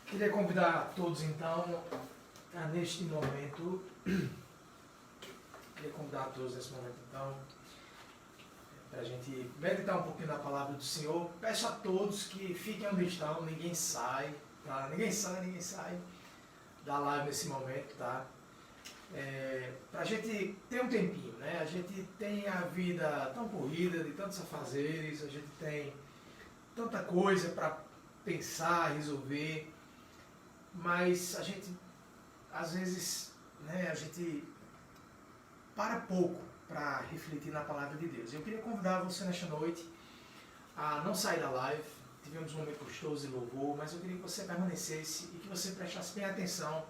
Queria convidar todos então neste momento, para a gente meditar um pouquinho na palavra do Senhor. Peço a todos que fiquem onde estão, ninguém sai, tá? Ninguém sai da live nesse momento, tá? Para a gente ter um tempinho, né? A gente tem a vida tão corrida, de tantos afazeres, a gente tem tanta coisa para pensar, resolver, mas a gente, às vezes, né, a gente para pouco para refletir na palavra de Deus. Eu queria convidar você nesta noite a não sair da live. Tivemos um momento gostoso de louvor, mas eu queria que você permanecesse e que você prestasse bem atenção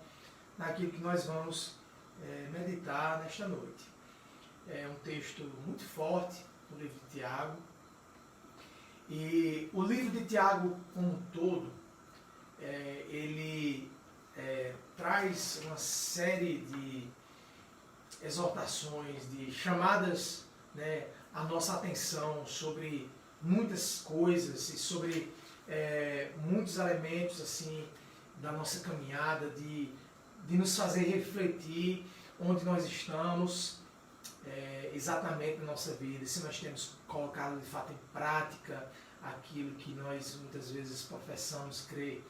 naquilo que nós vamos meditar nesta noite. É um texto muito forte do livro de Tiago. E o livro de Tiago como um todo, ele traz uma série de exortações, de chamadas, né, a nossa atenção sobre muitas coisas e sobre muitos elementos assim da nossa caminhada, de nos fazer refletir onde nós estamos exatamente na nossa vida, se nós temos colocado de fato em prática aquilo que nós muitas vezes professamos crer.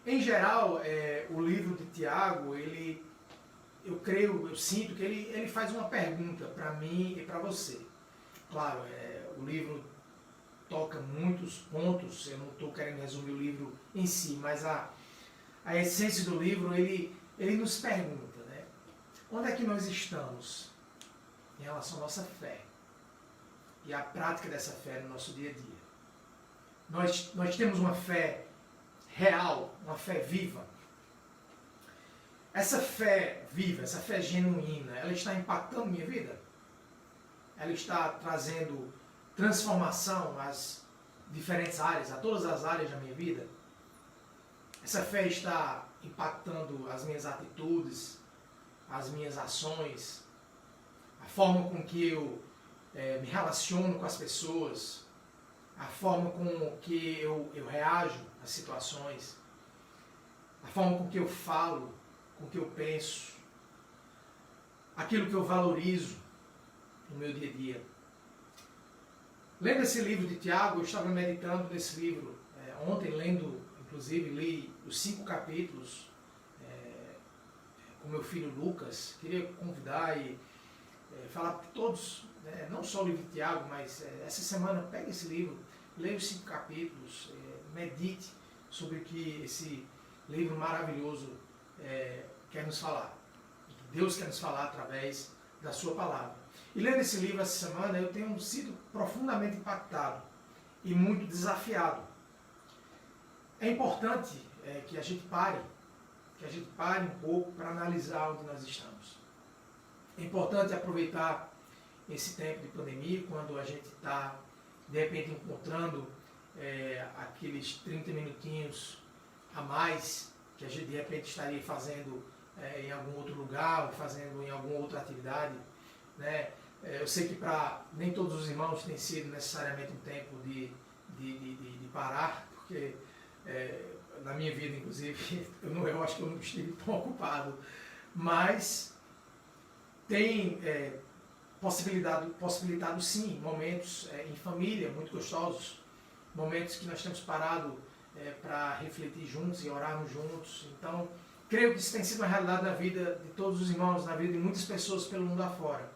Em geral, o livro de Tiago, eu sinto que ele faz uma pergunta para mim e para você. Claro, o livro toca muitos pontos, eu não estou querendo resumir o livro em si, mas a essência do livro, ele nos pergunta, né? Onde é que nós estamos em relação à nossa fé e a prática dessa fé no nosso dia a dia? Nós temos uma fé real, uma fé viva. Essa fé viva, essa fé genuína, ela está impactando minha vida? Ela está trazendo transformação às diferentes áreas, a todas as áreas da minha vida? Essa fé está impactando as minhas atitudes, as minhas ações, a forma com que eu me relaciono com as pessoas, a forma com que eu reajo às situações, a forma com que eu falo, com que eu penso, aquilo que eu valorizo no meu dia a dia. Lendo esse livro de Tiago, eu estava meditando nesse livro ontem, inclusive li os 5 capítulos com meu filho Lucas. Queria convidar e falar para todos, não só o livro de Tiago, mas essa semana pegue esse livro, leia os 5 capítulos, medite sobre o que esse livro maravilhoso quer nos falar. Deus quer nos falar através da sua palavra. E lendo esse livro essa semana, eu tenho sido profundamente impactado e muito desafiado. É importante que a gente pare um pouco para analisar onde nós estamos. É importante aproveitar esse tempo de pandemia, quando a gente está, de repente, encontrando aqueles 30 minutinhos a mais que a gente, de repente, estaria fazendo em algum outro lugar, ou fazendo em alguma outra atividade, né? Eu sei que para nem todos os irmãos tem sido necessariamente um tempo de parar, porque na minha vida, inclusive, eu acho que eu não estive tão ocupado, mas tem possibilitado sim momentos em família muito gostosos, momentos que nós temos parado para refletir juntos e orarmos juntos. Então, creio que isso tem sido uma realidade na vida de todos os irmãos, na vida de muitas pessoas pelo mundo afora.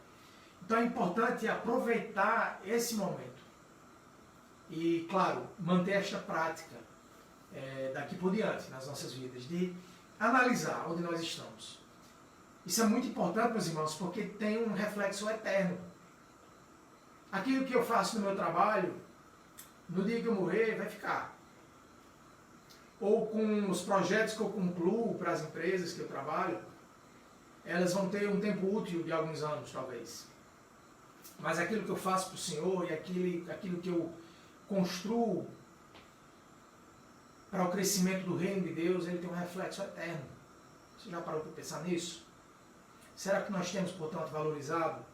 Então é importante aproveitar esse momento e, claro, manter esta prática daqui por diante nas nossas vidas, de analisar onde nós estamos. Isso é muito importante, meus irmãos, porque tem um reflexo eterno. Aquilo que eu faço no meu trabalho, no dia que eu morrer, vai ficar. Ou com os projetos que eu concluo para as empresas que eu trabalho, elas vão ter um tempo útil de alguns anos, talvez. Mas aquilo que eu faço para o Senhor e aquilo que eu construo para o crescimento do reino de Deus, ele tem um reflexo eterno. Você já parou para pensar nisso? Será que nós temos, portanto, valorizado?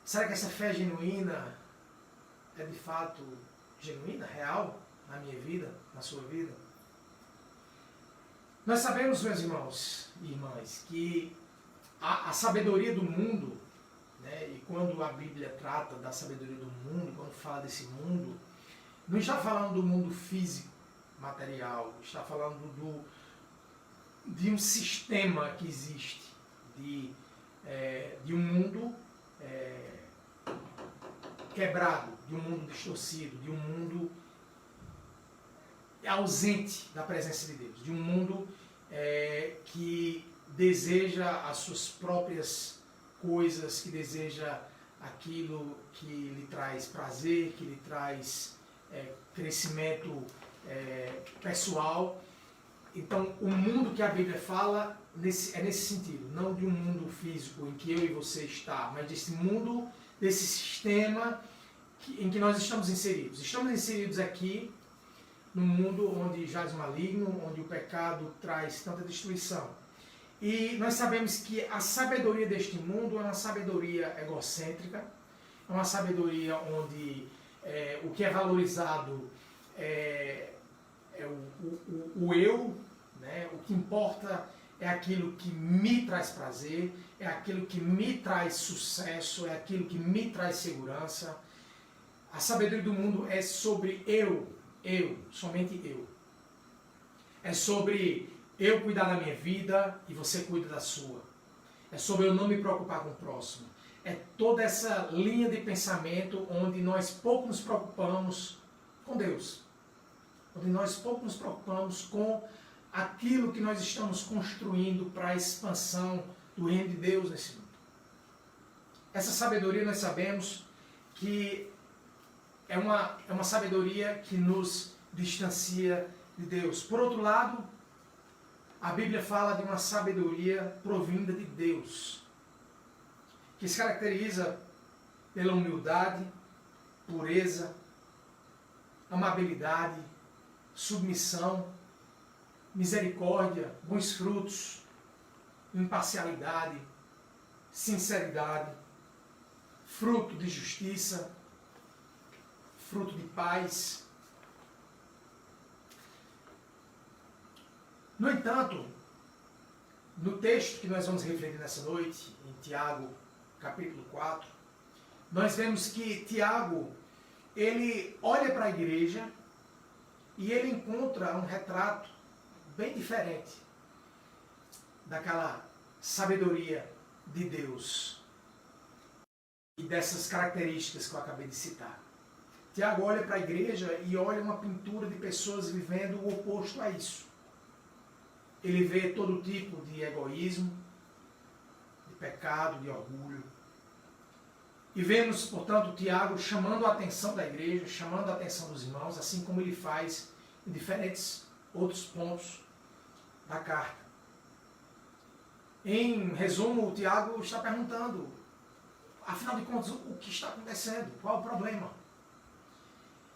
Será que essa fé genuína é de fato genuína, real, na minha vida, na sua vida? Nós sabemos, meus irmãos e irmãs, que a sabedoria do mundo, né, e quando a Bíblia trata da sabedoria do mundo, quando fala desse mundo, não está falando do mundo físico, material, está falando de um sistema que existe, de um mundo quebrado, de um mundo distorcido, de um mundo ausente da presença de Deus, de um mundo que deseja as suas próprias coisas, que deseja aquilo que lhe traz prazer, que lhe traz crescimento pessoal. Então, o mundo que a Bíblia fala é nesse sentido, não de um mundo físico em que eu e você está, mas desse mundo, desse sistema em que nós estamos inseridos. Estamos inseridos aqui num mundo onde jaz o maligno, onde o pecado traz tanta destruição. E nós sabemos que a sabedoria deste mundo é uma sabedoria egocêntrica, é uma sabedoria onde o que é valorizado é o eu, né? O que importa é aquilo que me traz prazer, é aquilo que me traz sucesso, é aquilo que me traz segurança. A sabedoria do mundo é sobre eu, somente eu. É sobre eu cuidar da minha vida e você cuida da sua. É sobre eu não me preocupar com o próximo. É toda essa linha de pensamento onde nós pouco nos preocupamos com Deus. Onde nós pouco nos preocupamos com aquilo que nós estamos construindo para a expansão do reino de Deus nesse mundo. Essa sabedoria nós sabemos que é uma sabedoria que nos distancia de Deus. Por outro lado, a Bíblia fala de uma sabedoria provinda de Deus, que se caracteriza pela humildade, pureza, amabilidade, submissão, misericórdia, bons frutos, imparcialidade, sinceridade, fruto de justiça, fruto de paz. No entanto, no texto que nós vamos refletir nessa noite, em Tiago, capítulo 4, nós vemos que Tiago, ele olha para a igreja e ele encontra um retrato bem diferente daquela sabedoria de Deus e dessas características que eu acabei de citar. Tiago olha para a igreja e olha uma pintura de pessoas vivendo o oposto a isso. Ele vê todo tipo de egoísmo, de pecado, de orgulho. E vemos, portanto, Tiago chamando a atenção da igreja, chamando a atenção dos irmãos, assim como ele faz em diferentes outros pontos da carta. Em resumo, o Tiago está perguntando, afinal de contas, o que está acontecendo? Qual é o problema?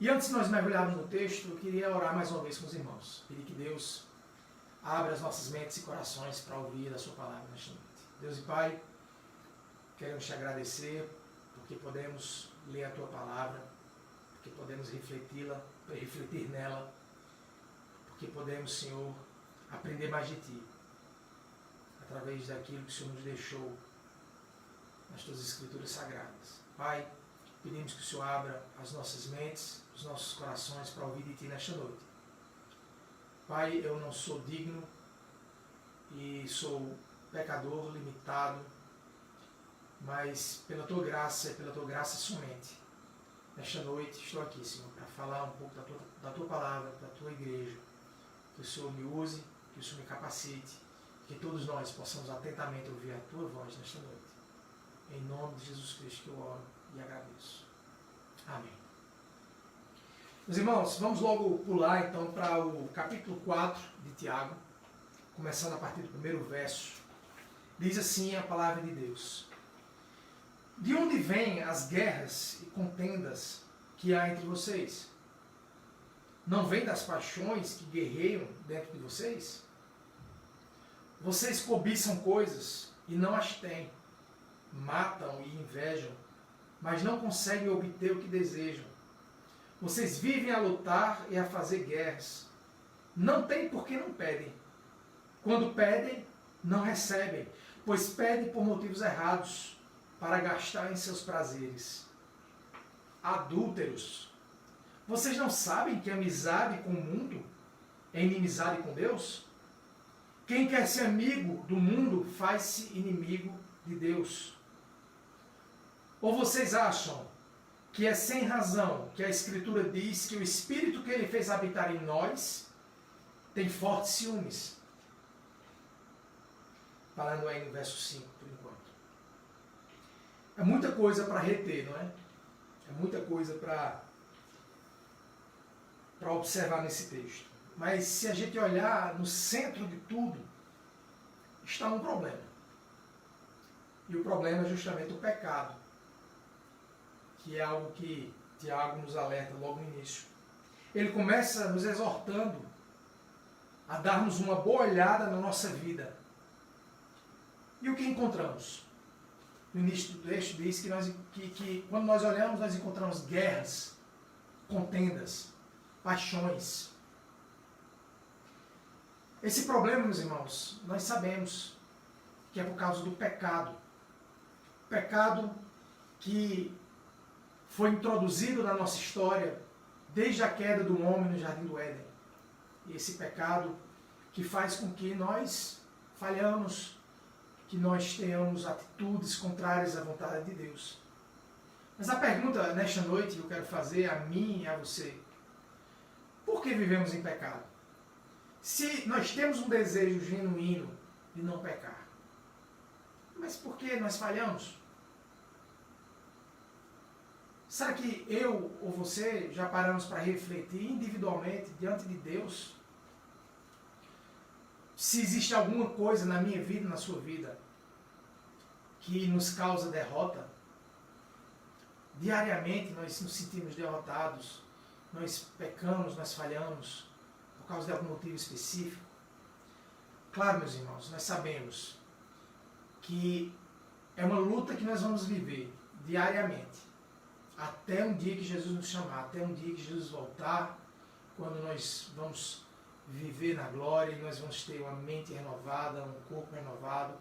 E antes de nós mergulharmos no texto, eu queria orar mais uma vez com os irmãos. Pedir que Deus abra as nossas mentes e corações para ouvir a sua palavra nesta noite. Deus e Pai, queremos te agradecer porque podemos ler a tua palavra, porque podemos refletir nela, porque podemos, Senhor, aprender mais de ti, através daquilo que o Senhor nos deixou nas tuas escrituras sagradas. Pai, pedimos que o Senhor abra as nossas mentes, os nossos corações para ouvir de ti nesta noite. Pai, eu não sou digno e sou pecador, limitado, mas pela tua graça e pela tua graça somente, nesta noite estou aqui, Senhor, para falar um pouco da tua palavra, da tua igreja. Que o Senhor me use, que o Senhor me capacite, que todos nós possamos atentamente ouvir a tua voz nesta noite. Em nome de Jesus Cristo que eu oro e agradeço. Amém. Meus irmãos, vamos logo pular então para o capítulo 4 de Tiago, começando a partir do primeiro verso. Diz assim a palavra de Deus: de onde vêm as guerras e contendas que há entre vocês? Não vem das paixões que guerreiam dentro de vocês? Vocês cobiçam coisas e não as têm, matam e invejam, mas não conseguem obter o que desejam. Vocês vivem a lutar e a fazer guerras. Não têm porque não pedem. Quando pedem, não recebem, pois pedem por motivos errados, para gastar em seus prazeres. Adúlteros, vocês não sabem que amizade com o mundo é inimizade com Deus? Quem quer ser amigo do mundo faz-se inimigo de Deus. Ou vocês acham que é sem razão que a Escritura diz que o Espírito que Ele fez habitar em nós tem fortes ciúmes? Falando aí no verso 5, por enquanto. É muita coisa para reter, não é? É muita coisa para observar nesse texto. Mas se a gente olhar no centro de tudo, está um problema. E o problema é justamente o pecado, que é algo que Tiago nos alerta logo no início. Ele começa nos exortando a darmos uma boa olhada na nossa vida. E o que encontramos? No início do texto diz que quando nós olhamos, nós encontramos guerras, contendas, paixões. Esse problema, meus irmãos, nós sabemos que é por causa do pecado. Pecado que foi introduzido na nossa história desde a queda do homem no Jardim do Éden. E esse pecado que faz com que nós falhamos, que nós tenhamos atitudes contrárias à vontade de Deus. Mas a pergunta nesta noite que eu quero fazer a mim e a você: por que vivemos em pecado? Se nós temos um desejo genuíno de não pecar, mas por que nós falhamos? Será que eu ou você já paramos para refletir individualmente diante de Deus? Se existe alguma coisa na minha vida, na sua vida, que nos causa derrota? Diariamente nós nos sentimos derrotados, nós pecamos, nós falhamos, por causa de algum motivo específico. Claro, meus irmãos, nós sabemos que é uma luta que nós vamos viver diariamente, até um dia que Jesus nos chamar, até um dia que Jesus voltar, quando nós vamos viver na glória, e nós vamos ter uma mente renovada, um corpo renovado,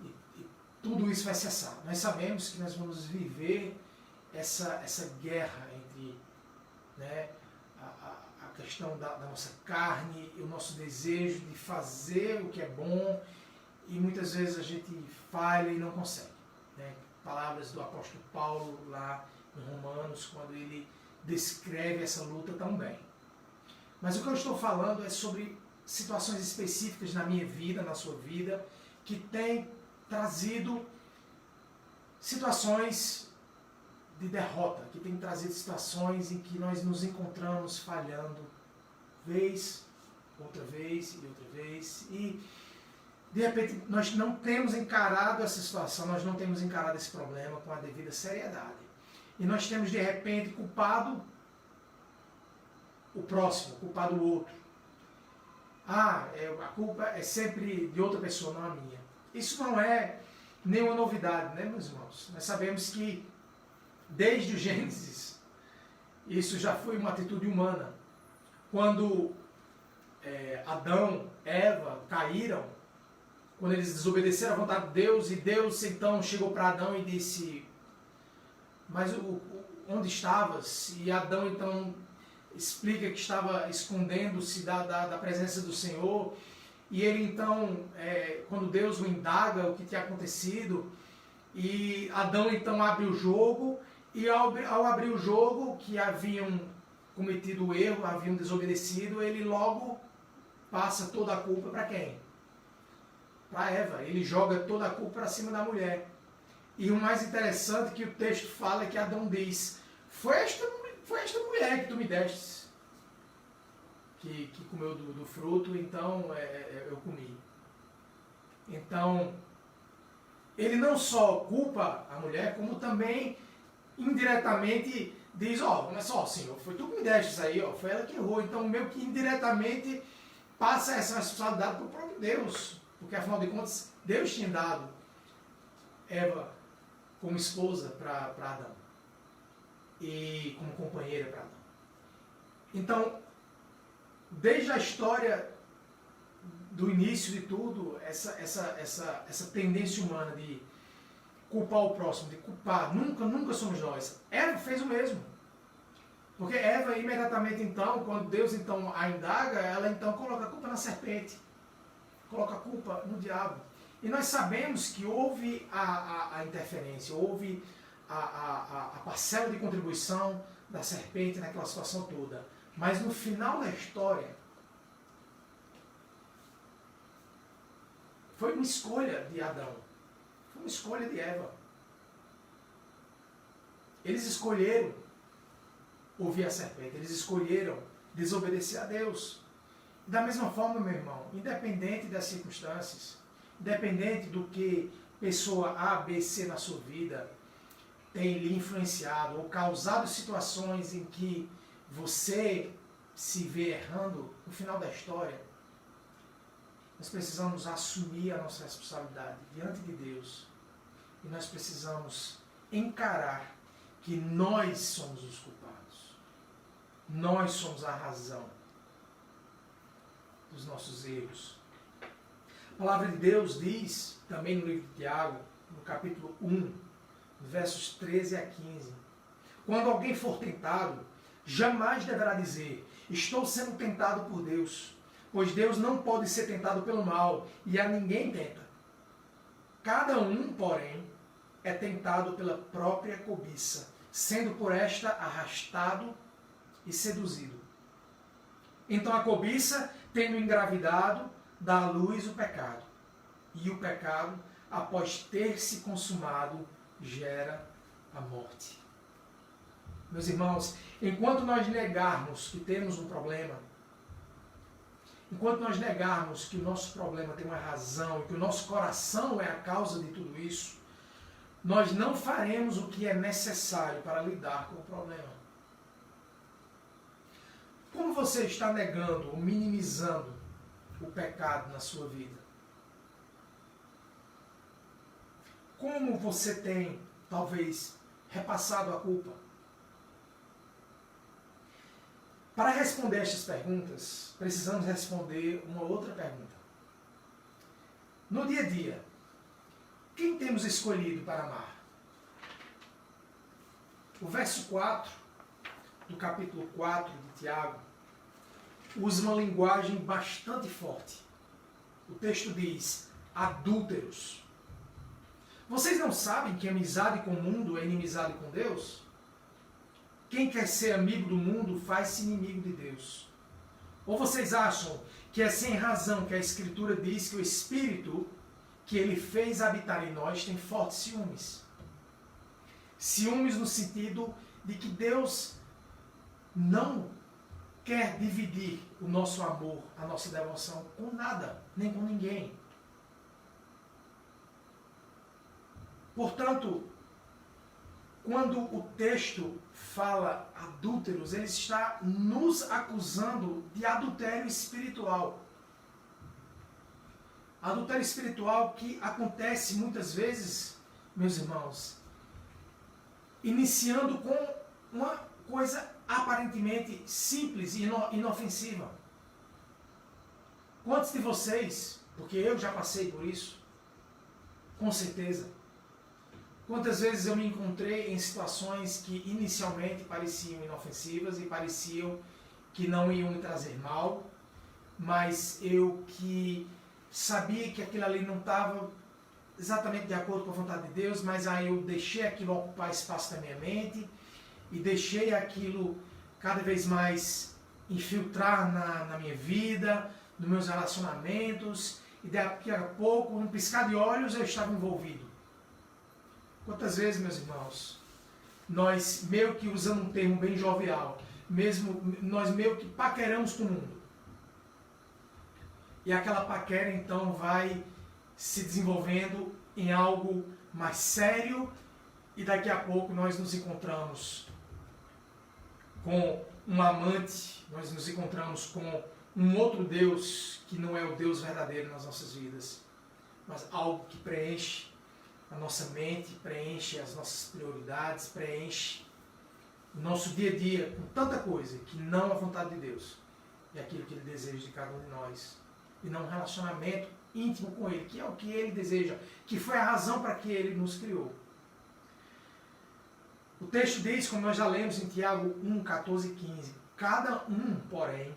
e tudo isso vai cessar. Nós sabemos que nós vamos viver essa guerra entre, né, a questão da nossa carne e o nosso desejo de fazer o que é bom, e muitas vezes a gente falha e não consegue. Né? Palavras do apóstolo Paulo lá em Romanos, quando ele descreve essa luta tão bem. Mas o que eu estou falando é sobre situações específicas na minha vida, na sua vida, que tem trazido situações de derrota, que tem trazido situações em que nós nos encontramos falhando vez, outra vez e outra vez, e de repente nós não temos encarado essa situação, nós não temos encarado esse problema com a devida seriedade. E nós temos de repente culpado o próximo, culpado o outro. A culpa é sempre de outra pessoa, não a minha. Isso não é nenhuma novidade, né, meus irmãos? Nós sabemos que desde o Gênesis, isso já foi uma atitude humana. Quando Adão, Eva caíram, quando eles desobedeceram à vontade de Deus, e Deus então chegou para Adão e disse: mas onde estavas? E Adão então explica que estava escondendo-se da presença do Senhor. E ele então, quando Deus o indaga o que tinha acontecido, e Adão então abre o jogo, e ao abrir o jogo, que haviam cometido o erro, haviam desobedecido, ele logo passa toda a culpa para quem? Para Eva. Ele joga toda a culpa para cima da mulher. E o mais interessante que o texto fala é que Adão diz: foi esta mulher que tu me destes, que comeu do fruto, então eu comi. Então, ele não só culpa a mulher, como também indiretamente diz: olha só, Senhor, foi tu que me deste isso aí, foi ela que errou. Então, meio que indiretamente passa essa responsabilidade para o próprio Deus, porque afinal de contas, Deus tinha dado Eva como esposa para Adão e como companheira para Adão. Então, desde a história do início de tudo, essa tendência humana de culpar o próximo, de culpar, nunca somos nós. Eva fez o mesmo. Porque Eva, imediatamente então, quando Deus então a indaga, ela então coloca a culpa na serpente, coloca a culpa no diabo. E nós sabemos que houve a interferência, houve a parcela de contribuição da serpente naquela situação toda. Mas no final da história, foi uma escolha de Adão, foi uma escolha de Eva. Eles escolheram ouvir a serpente, eles escolheram desobedecer a Deus. Da mesma forma, meu irmão, independente das circunstâncias, independente do que pessoa A, B, C na sua vida tem lhe influenciado ou causado situações em que você se vê errando, no final da história, nós precisamos assumir a nossa responsabilidade diante de Deus e nós precisamos encarar que nós somos os culpados. Nós somos a razão dos nossos erros. A palavra de Deus diz, também no livro de Tiago, no capítulo 1, versos 13 a 15, quando alguém for tentado, jamais deverá dizer, estou sendo tentado por Deus, pois Deus não pode ser tentado pelo mal, e a ninguém tenta. Cada um, porém, é tentado pela própria cobiça, sendo por esta arrastado e seduzido. Então a cobiça, tendo engravidado, dá à luz o pecado. E o pecado, após ter se consumado, gera a morte. Meus irmãos, enquanto nós negarmos que temos um problema, enquanto nós negarmos que o nosso problema tem uma razão, que o nosso coração é a causa de tudo isso, nós não faremos o que é necessário para lidar com o problema. Como você está negando ou minimizando o pecado na sua vida? Como você tem, talvez, repassado a culpa? Para responder estas perguntas, precisamos responder uma outra pergunta. No dia a dia, quem temos escolhido para amar? O verso 4 do capítulo 4 de Tiago usa uma linguagem bastante forte. O texto diz, adúlteros. Vocês não sabem que amizade com o mundo é inimizade com Deus? Quem quer ser amigo do mundo faz-se inimigo de Deus. Ou vocês acham que é sem razão que a Escritura diz que o Espírito que Ele fez habitar em nós tem fortes ciúmes? Ciúmes no sentido de que Deus não quer dividir o nosso amor, a nossa devoção com nada, nem com ninguém. Portanto, quando o texto fala adúlteros, ele está nos acusando de adultério espiritual. Adultério espiritual que acontece muitas vezes, meus irmãos, iniciando com uma coisa aparentemente simples e inofensiva. Quantos de vocês, porque eu já passei por isso, com certeza, quantas vezes eu me encontrei em situações que inicialmente pareciam inofensivas e pareciam que não iam me trazer mal, mas eu que sabia que aquilo ali não estava exatamente de acordo com a vontade de Deus, mas aí eu deixei aquilo ocupar espaço da minha mente e deixei aquilo cada vez mais infiltrar na minha vida, nos meus relacionamentos, e daqui a pouco, num piscar de olhos, eu estava envolvido. Quantas vezes, meus irmãos, nós meio que usando um termo bem jovial, nós meio que paqueramos com o mundo. E aquela paquera então vai se desenvolvendo em algo mais sério e daqui a pouco nós nos encontramos com um amante, nós nos encontramos com um outro Deus que não é o Deus verdadeiro nas nossas vidas, mas algo que preenche a nossa mente, preenche as nossas prioridades, preenche o nosso dia a dia com tanta coisa que não é a vontade de Deus e aquilo que Ele deseja de cada um de nós. e não um relacionamento íntimo com Ele, que é o que Ele deseja, que foi a razão para que Ele nos criou. O texto diz, como nós já lemos em Tiago 1, 14 e 15, cada um, porém,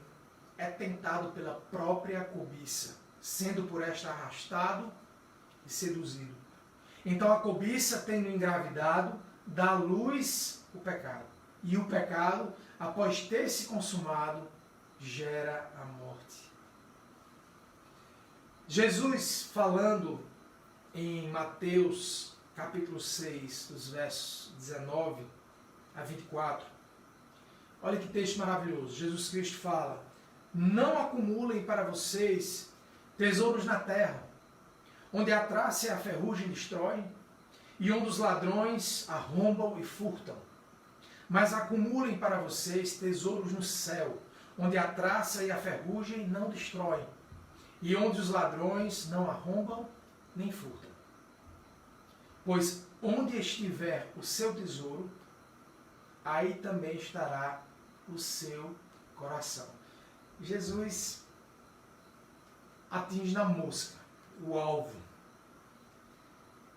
é tentado pela própria cobiça, sendo por esta arrastado e seduzido. Então a cobiça, tendo engravidado, dá à luz o pecado. E o pecado, após ter se consumado, gera a morte. Jesus, falando em Mateus capítulo 6, dos versos 19 a 24, olha que texto maravilhoso. Jesus Cristo fala: não acumulem para vocês tesouros na terra, onde a traça e a ferrugem destroem, e onde os ladrões arrombam e furtam. Mas acumulem para vocês tesouros no céu, onde a traça e a ferrugem não destroem, e onde os ladrões não arrombam nem furtam. Pois onde estiver o seu tesouro, aí também estará o seu coração. Jesus atinge na mosca o alvo.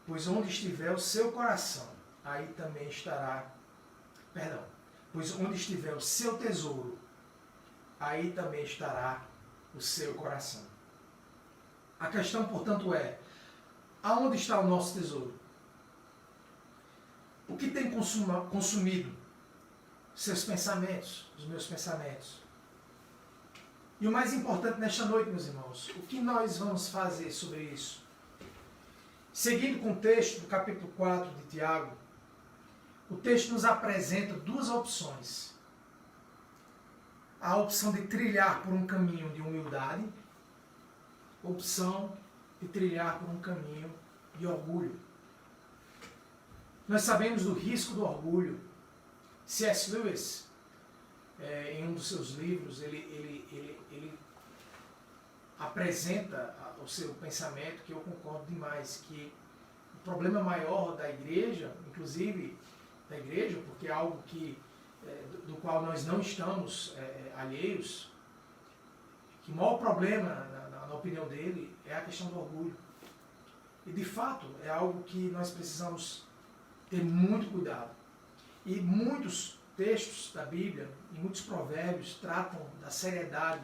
Pois onde estiver o seu coração, aí também estará, pois onde estiver o seu tesouro, aí também estará o seu coração. A questão, portanto, é: aonde está o nosso tesouro? O que tem consumido seus pensamentos, os meus pensamentos? E o mais importante nesta noite, meus irmãos, o que nós vamos fazer sobre isso? Seguindo com o texto do capítulo 4 de Tiago, o texto nos apresenta duas opções. A opção de trilhar por um caminho de humildade, a opção de trilhar por um caminho de orgulho. Nós sabemos do risco do orgulho. C.S. Lewis, em um dos seus livros, ele apresenta o seu pensamento, que eu concordo demais, que o problema maior da igreja, inclusive da igreja, porque é algo do qual nós não estamos alheios, que o maior problema, na opinião dele, é a questão do orgulho. E de fato é algo que nós precisamos ter muito cuidado. E muitos textos da Bíblia e muitos provérbios tratam da seriedade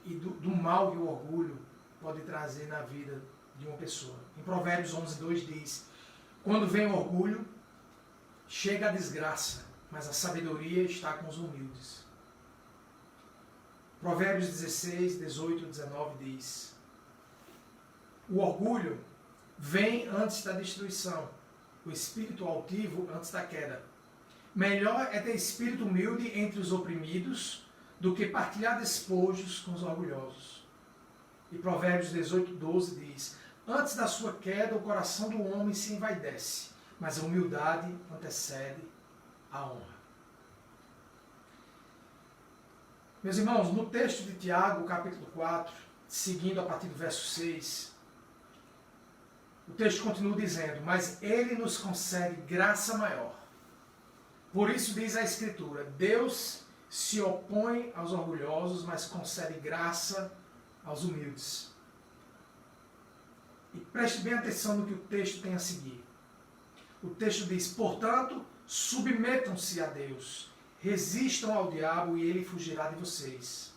e do mal que o orgulho pode trazer na vida de uma pessoa. Em Provérbios 11:2 diz: quando vem o orgulho, chega a desgraça, mas a sabedoria está com os humildes. Provérbios 16:18-19 diz: o orgulho vem antes da destruição, o espírito altivo antes da queda. Melhor é ter espírito humilde entre os oprimidos do que partilhar despojos com os orgulhosos. E Provérbios 18:12 diz: antes da sua queda o coração do homem se envaidece, mas a humildade antecede a honra. Meus irmãos, no texto de Tiago, capítulo 4, seguindo a partir do verso 6, o texto continua dizendo: mas ele nos concede graça maior. Por isso diz a Escritura: Deus se opõe aos orgulhosos, mas concede graça aos humildes. E preste bem atenção no que o texto tem a seguir. O texto diz: portanto, submetam-se a Deus, resistam ao diabo e ele fugirá de vocês.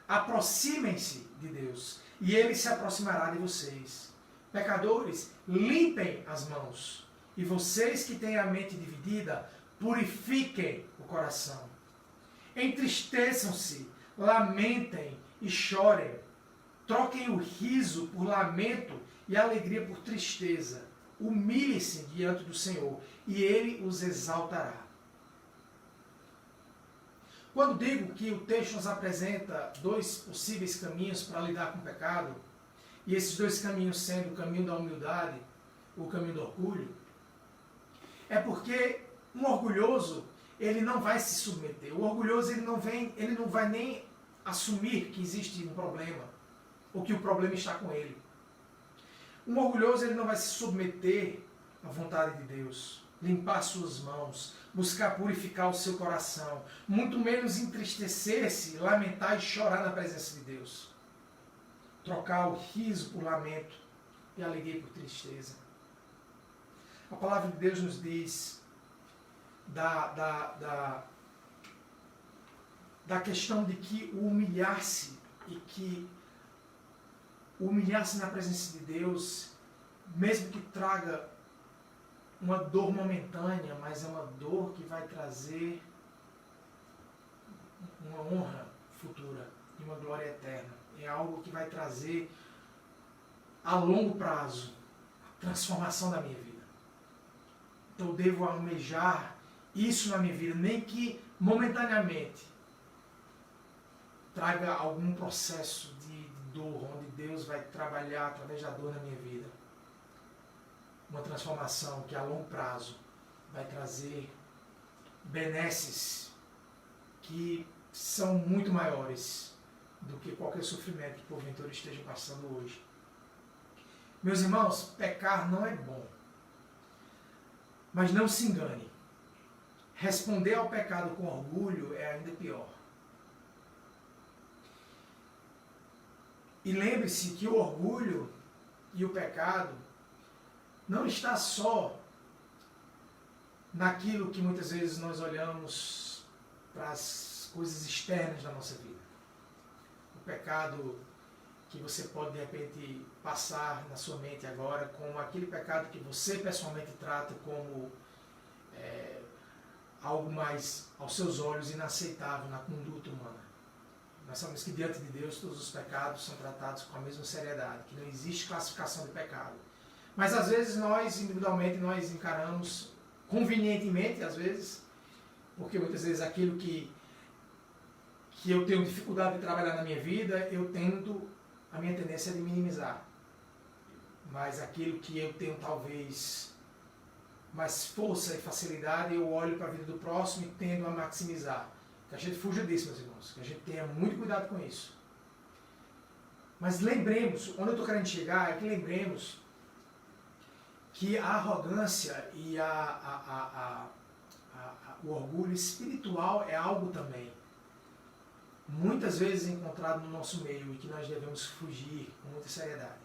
Aproximem-se de Deus e ele se aproximará de vocês. Pecadores, limpem as mãos. E vocês que têm a mente dividida, purifiquem o coração. Entristeçam-se, lamentem e chorem. Troquem o riso por lamento e a alegria por tristeza. Humilhem-se diante do Senhor e Ele os exaltará. Quando digo que o texto nos apresenta dois possíveis caminhos para lidar com o pecado, e esses dois caminhos sendo o caminho da humildade ou o caminho do orgulho, é porque um orgulhoso, ele não vai se submeter. O orgulhoso, ele não vai nem assumir que existe um problema, ou que o problema está com ele. Um orgulhoso, ele não vai se submeter à vontade de Deus. limpar suas mãos, buscar purificar o seu coração, muito menos entristecer-se, lamentar e chorar na presença de Deus. Trocar o riso por lamento e a alegria por tristeza. A palavra de Deus nos diz da questão de que o humilhar-se na presença de Deus, mesmo que traga uma dor momentânea, mas é uma dor que vai trazer uma honra futura e uma glória eterna. É algo que vai trazer a longo prazo a transformação da minha vida. Então eu devo almejar isso na minha vida, nem que momentaneamente traga algum processo de dor, onde Deus vai trabalhar através da dor na minha vida. Uma transformação que a longo prazo vai trazer benesses que são muito maiores do que qualquer sofrimento que porventura esteja passando hoje. Meus irmãos, pecar não é bom. Mas não se engane. Responder ao pecado com orgulho é ainda pior. E lembre-se que o orgulho e o pecado não está só naquilo que muitas vezes nós olhamos para as coisas externas da nossa vida. O pecado que você pode de repente passar na sua mente agora como aquele pecado que você pessoalmente trata como algo mais aos seus olhos inaceitável na conduta humana. Nós sabemos que diante de Deus todos os pecados são tratados com a mesma seriedade, que não existe classificação de pecado. Mas às vezes nós, individualmente, nós encaramos convenientemente, às vezes, porque muitas vezes aquilo que eu tenho dificuldade de trabalhar na minha vida, a minha tendência é de minimizar. Mas aquilo que eu tenho talvez mais força e facilidade, eu olho para a vida do próximo e tendo a maximizar. Que a gente fuja disso, meus irmãos, que a gente tenha muito cuidado com isso. Mas lembremos, onde eu estou querendo chegar, é que lembremos que a arrogância e o orgulho espiritual é algo também muitas vezes encontrado no nosso meio e que nós devemos fugir com muita seriedade.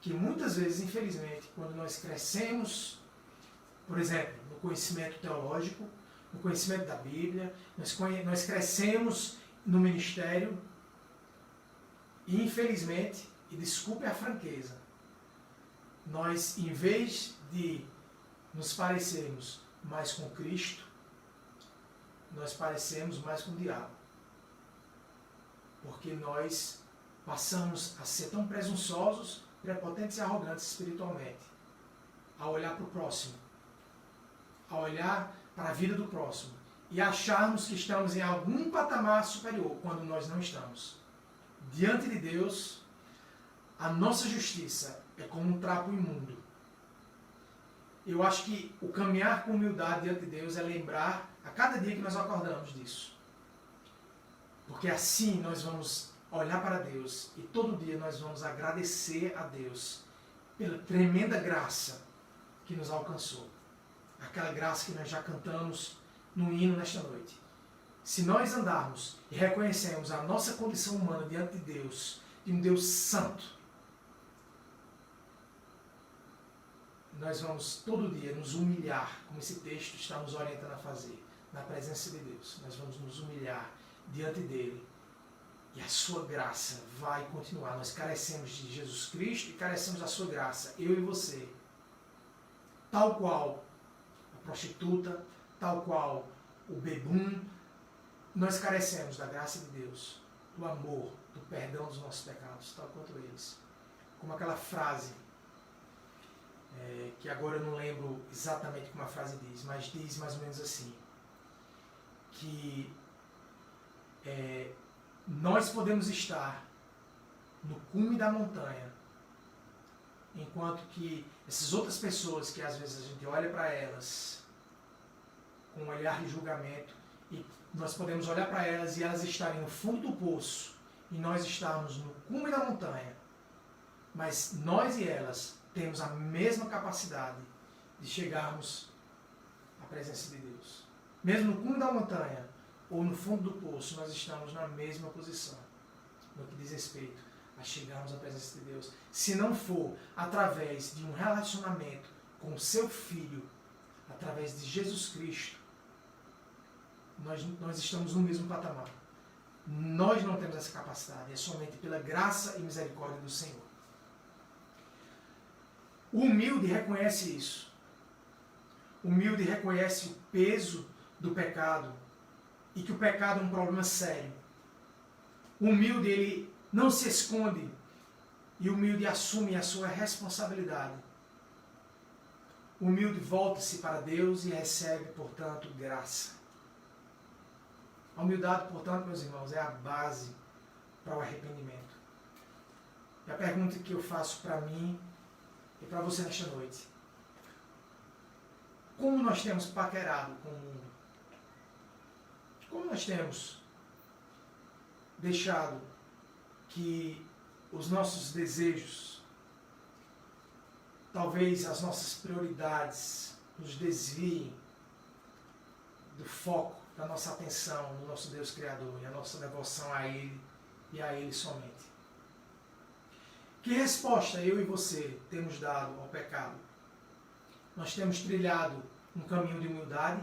Que muitas vezes, infelizmente, quando nós crescemos, por exemplo, no conhecimento teológico, no conhecimento da Bíblia, nós crescemos no ministério e, infelizmente, e desculpe a franqueza, nós, em vez de nos parecermos mais com Cristo, nós parecemos mais com o diabo. Porque nós passamos a ser tão presunçosos, prepotentes e arrogantes espiritualmente, a olhar para o próximo, a olhar para a vida do próximo e acharmos que estamos em algum patamar superior, quando nós não estamos. Diante de Deus, a nossa justiça é como um trapo imundo. Eu acho que o caminhar com humildade diante de Deus é lembrar a cada dia que nós acordamos disso. Porque assim nós vamos olhar para Deus e todo dia nós vamos agradecer a Deus pela tremenda graça que nos alcançou. Aquela graça que nós já cantamos no hino nesta noite. Se nós andarmos e reconhecermos a nossa condição humana diante de Deus, de um Deus santo, nós vamos todo dia nos humilhar, como esse texto está nos orientando a fazer, na presença de Deus. Nós vamos nos humilhar diante dele e a sua graça vai continuar. Nós carecemos de Jesus Cristo e carecemos da sua graça, eu e você. Tal qual a prostituta, tal qual o bebum, nós carecemos da graça de Deus, do amor, do perdão dos nossos pecados, tal quanto eles. Como aquela frase, que agora eu não lembro exatamente como a frase diz, mas diz mais ou menos assim, que nós podemos estar no cume da montanha, enquanto que essas outras pessoas que às vezes a gente olha para elas com um olhar de julgamento, e nós podemos olhar para elas e elas estarem no fundo do poço e nós estarmos no cume da montanha, mas nós e elas temos a mesma capacidade de chegarmos à presença de Deus. Mesmo no cume da montanha ou no fundo do poço, nós estamos na mesma posição no que diz respeito a chegarmos à presença de Deus. Se não for através de um relacionamento com o seu Filho, através de Jesus Cristo, nós estamos no mesmo patamar. Nós não temos essa capacidade, é somente pela graça e misericórdia do Senhor. O humilde reconhece isso. O humilde reconhece o peso do pecado e que o pecado é um problema sério. O humilde, ele não se esconde e o humilde assume a sua responsabilidade. O humilde volta-se para Deus e recebe, portanto, graça. A humildade, portanto, meus irmãos, é a base para o arrependimento. E a pergunta que eu faço para mim e para você nesta noite: como nós temos paquerado com o mundo? Como nós temos deixado que os nossos desejos, talvez as nossas prioridades, nos desviem do foco da nossa atenção no nosso Deus Criador e a nossa devoção a Ele e a Ele somente? Que resposta eu e você temos dado ao pecado? Nós temos trilhado um caminho de humildade,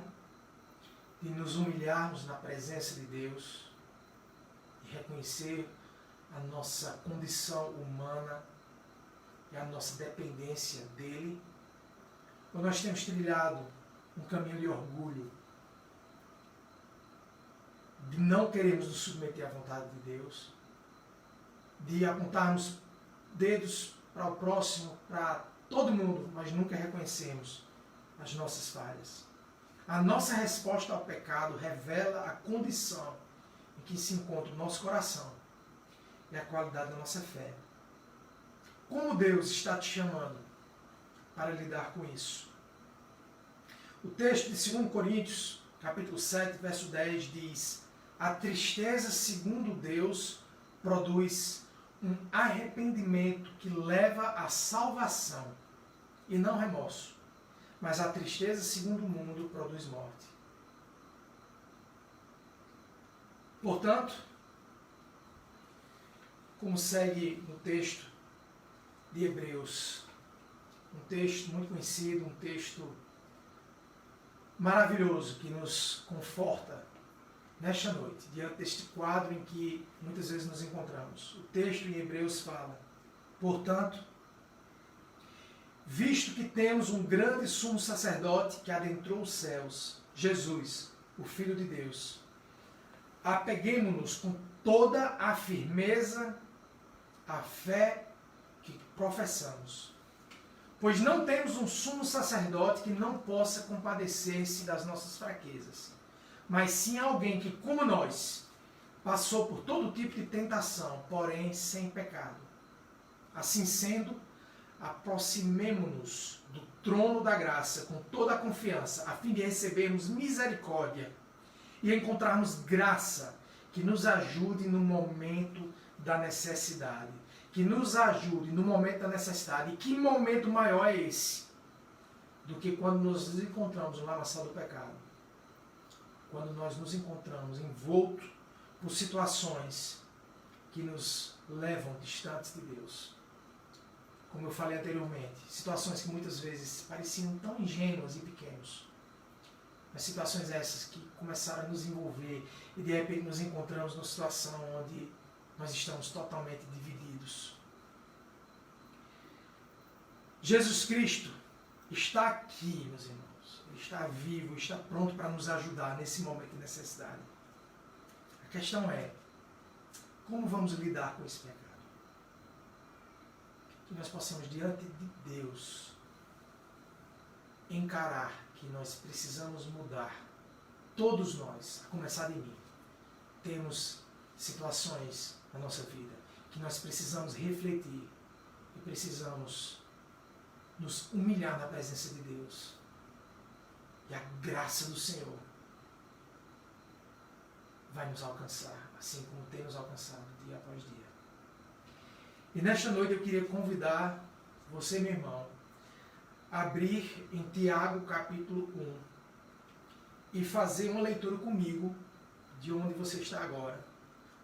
de nos humilharmos na presença de Deus e reconhecer a nossa condição humana e a nossa dependência dEle? Ou nós temos trilhado um caminho de orgulho, de não queremos nos submeter à vontade de Deus, de apontarmos dedos para o próximo, para todo mundo, mas nunca reconhecemos as nossas falhas? A nossa resposta ao pecado revela a condição em que se encontra o nosso coração e a qualidade da nossa fé. Como Deus está te chamando para lidar com isso? O texto de 2 Coríntios, capítulo 7, verso 10 diz: a tristeza, segundo Deus, produz um arrependimento que leva à salvação e não remorso. Mas a tristeza, segundo o mundo, produz morte. Portanto, como segue no texto de Hebreus, um texto muito conhecido, um texto maravilhoso que nos conforta nesta noite, diante deste quadro em que muitas vezes nos encontramos. O texto em Hebreus fala: portanto, visto que temos um grande sumo sacerdote que adentrou os céus, Jesus, o Filho de Deus, apeguemo-nos com toda a firmeza à fé que professamos. Pois não temos um sumo sacerdote que não possa compadecer-se das nossas fraquezas, mas sim alguém que, como nós, passou por todo tipo de tentação, porém sem pecado. Assim sendo, aproximemo-nos do trono da graça com toda a confiança, a fim de recebermos misericórdia e encontrarmos graça que nos ajude no momento da necessidade. Que nos ajude no momento da necessidade. E que momento maior é esse do que quando nos encontramos no lamaçal do pecado? Quando nós nos encontramos envoltos por situações que nos levam distantes de Deus. Como eu falei anteriormente, situações que muitas vezes pareciam tão ingênuas e pequenas. Mas situações essas que começaram a nos envolver e de repente nos encontramos numa situação onde nós estamos totalmente divididos. Jesus Cristo está aqui, meus irmãos. Ele está vivo, está pronto para nos ajudar nesse momento de necessidade. A questão é, como vamos lidar com esse pecado? Que nós possamos, diante de Deus, encarar que nós precisamos mudar. Todos nós, a começar de mim, temos situações na nossa vida que nós precisamos refletir e precisamos nos humilhar na presença de Deus. E a graça do Senhor vai nos alcançar, assim como tem nos alcançado dia após dia. E nesta noite eu queria convidar você, meu irmão, abrir em Tiago capítulo 1 e fazer uma leitura comigo de onde você está agora.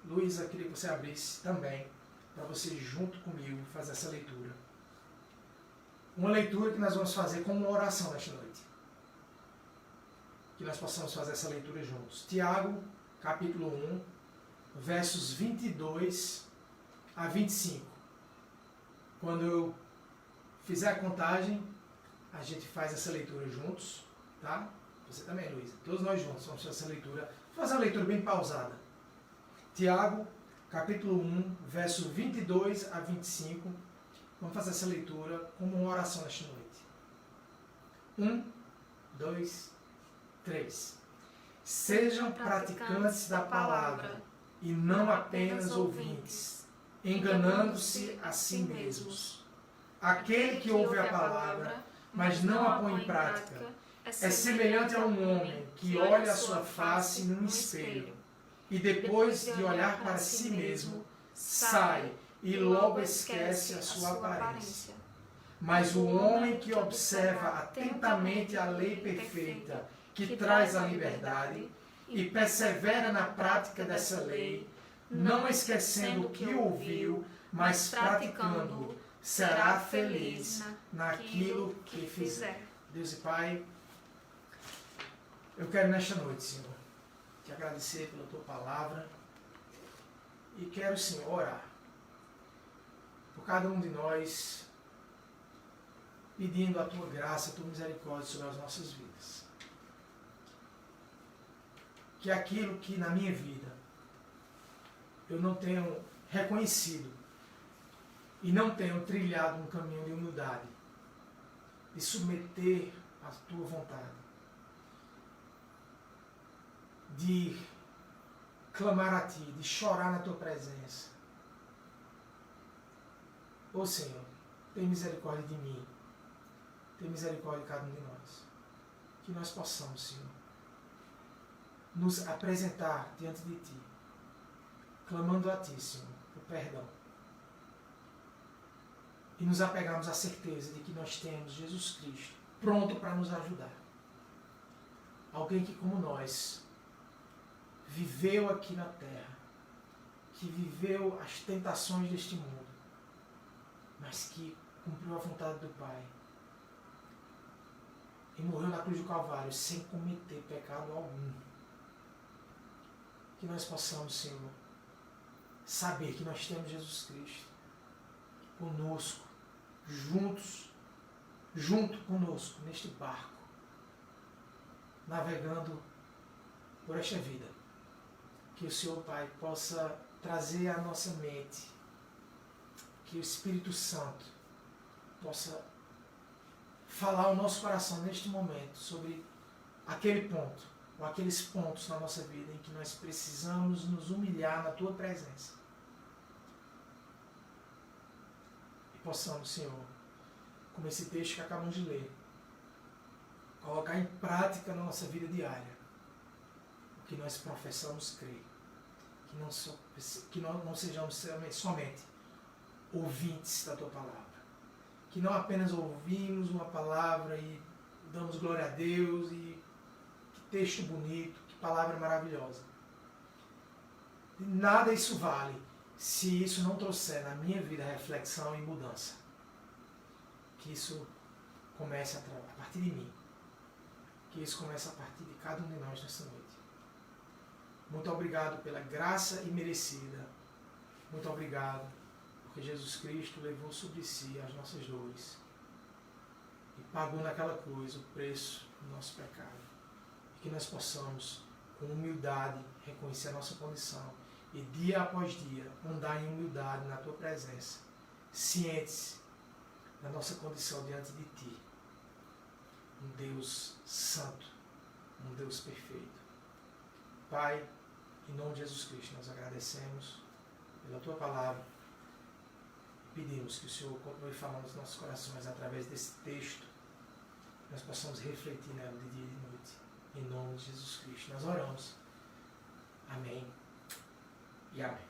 Luísa, eu queria que você abrisse também, para você junto comigo fazer essa leitura. Uma leitura que nós vamos fazer como uma oração nesta noite. Que nós possamos fazer essa leitura juntos. Tiago, capítulo 1, versos 22 a 25. Quando eu fizer a contagem, a gente faz essa leitura juntos, tá? Você também, Luísa. Todos nós juntos vamos fazer essa leitura. Vou fazer uma leitura bem pausada. Tiago, capítulo 1, verso 22 a 25. Vamos fazer essa leitura como uma oração nesta noite. 1, 2, 3. Sejam praticantes da palavra e não apenas ouvintes, enganando-se a si mesmos. Aquele que ouve a palavra, mas não a põe em prática, é semelhante a um homem que olha a sua face num espelho e depois de olhar para si mesmo, sai e logo esquece a sua aparência. Mas o homem que observa atentamente a lei perfeita, que traz a liberdade, e persevera na prática dessa lei, não esquecendo o que ouviu, mas praticando-o, será feliz naquilo que fizer. Deus e Pai, eu quero nesta noite, Senhor, te agradecer pela tua palavra e quero, Senhor, orar por cada um de nós, pedindo a tua graça, a tua misericórdia sobre as nossas vidas. Que aquilo que na minha vida eu não tenho reconhecido e não tenho trilhado um caminho de humildade, de submeter à tua vontade, de clamar a ti, de chorar na tua presença. Ó Senhor, tem misericórdia de mim, tem misericórdia de cada um de nós. Que nós possamos, Senhor, nos apresentar diante de ti, clamando a ti, Senhor, por perdão. E nos apegarmos à certeza de que nós temos Jesus Cristo pronto para nos ajudar. Alguém que, como nós, viveu aqui na terra, que viveu as tentações deste mundo, mas que cumpriu a vontade do Pai e morreu na cruz do Calvário sem cometer pecado algum. Que nós possamos, Senhor, saber que nós temos Jesus Cristo conosco, junto conosco neste barco, navegando por esta vida. Que o Senhor, Pai, possa trazer à nossa mente, que o Espírito Santo possa falar ao nosso coração neste momento sobre aquele ponto, ou aqueles pontos na nossa vida em que nós precisamos nos humilhar na Tua presença. E possamos, Senhor, como esse texto que acabamos de ler, colocar em prática na nossa vida diária o que nós professamos crer. Que não sejamos somente ouvintes da Tua palavra. Que não apenas ouvimos uma palavra e damos glória a Deus e que texto bonito, que palavra maravilhosa. Nada isso vale se isso não trouxer na minha vida reflexão e mudança. Que isso comece a partir de mim. Que isso comece a partir de cada um de nós nessa noite. Muito obrigado pela graça imerecida. Muito obrigado porque Jesus Cristo levou sobre si as nossas dores e pagou naquela cruz o preço do nosso pecado. E que nós possamos, com humildade, reconhecer a nossa condição e dia após dia andar em humildade na Tua presença, cientes da nossa condição diante de Ti. Um Deus santo, um Deus perfeito. Pai, em nome de Jesus Cristo, nós agradecemos pela Tua palavra e pedimos que o Senhor continue falando aos nossos corações através desse texto, nós possamos refletir nela de dia e de noite. Em nome de Jesus Cristo, nós oramos. Amém e amém.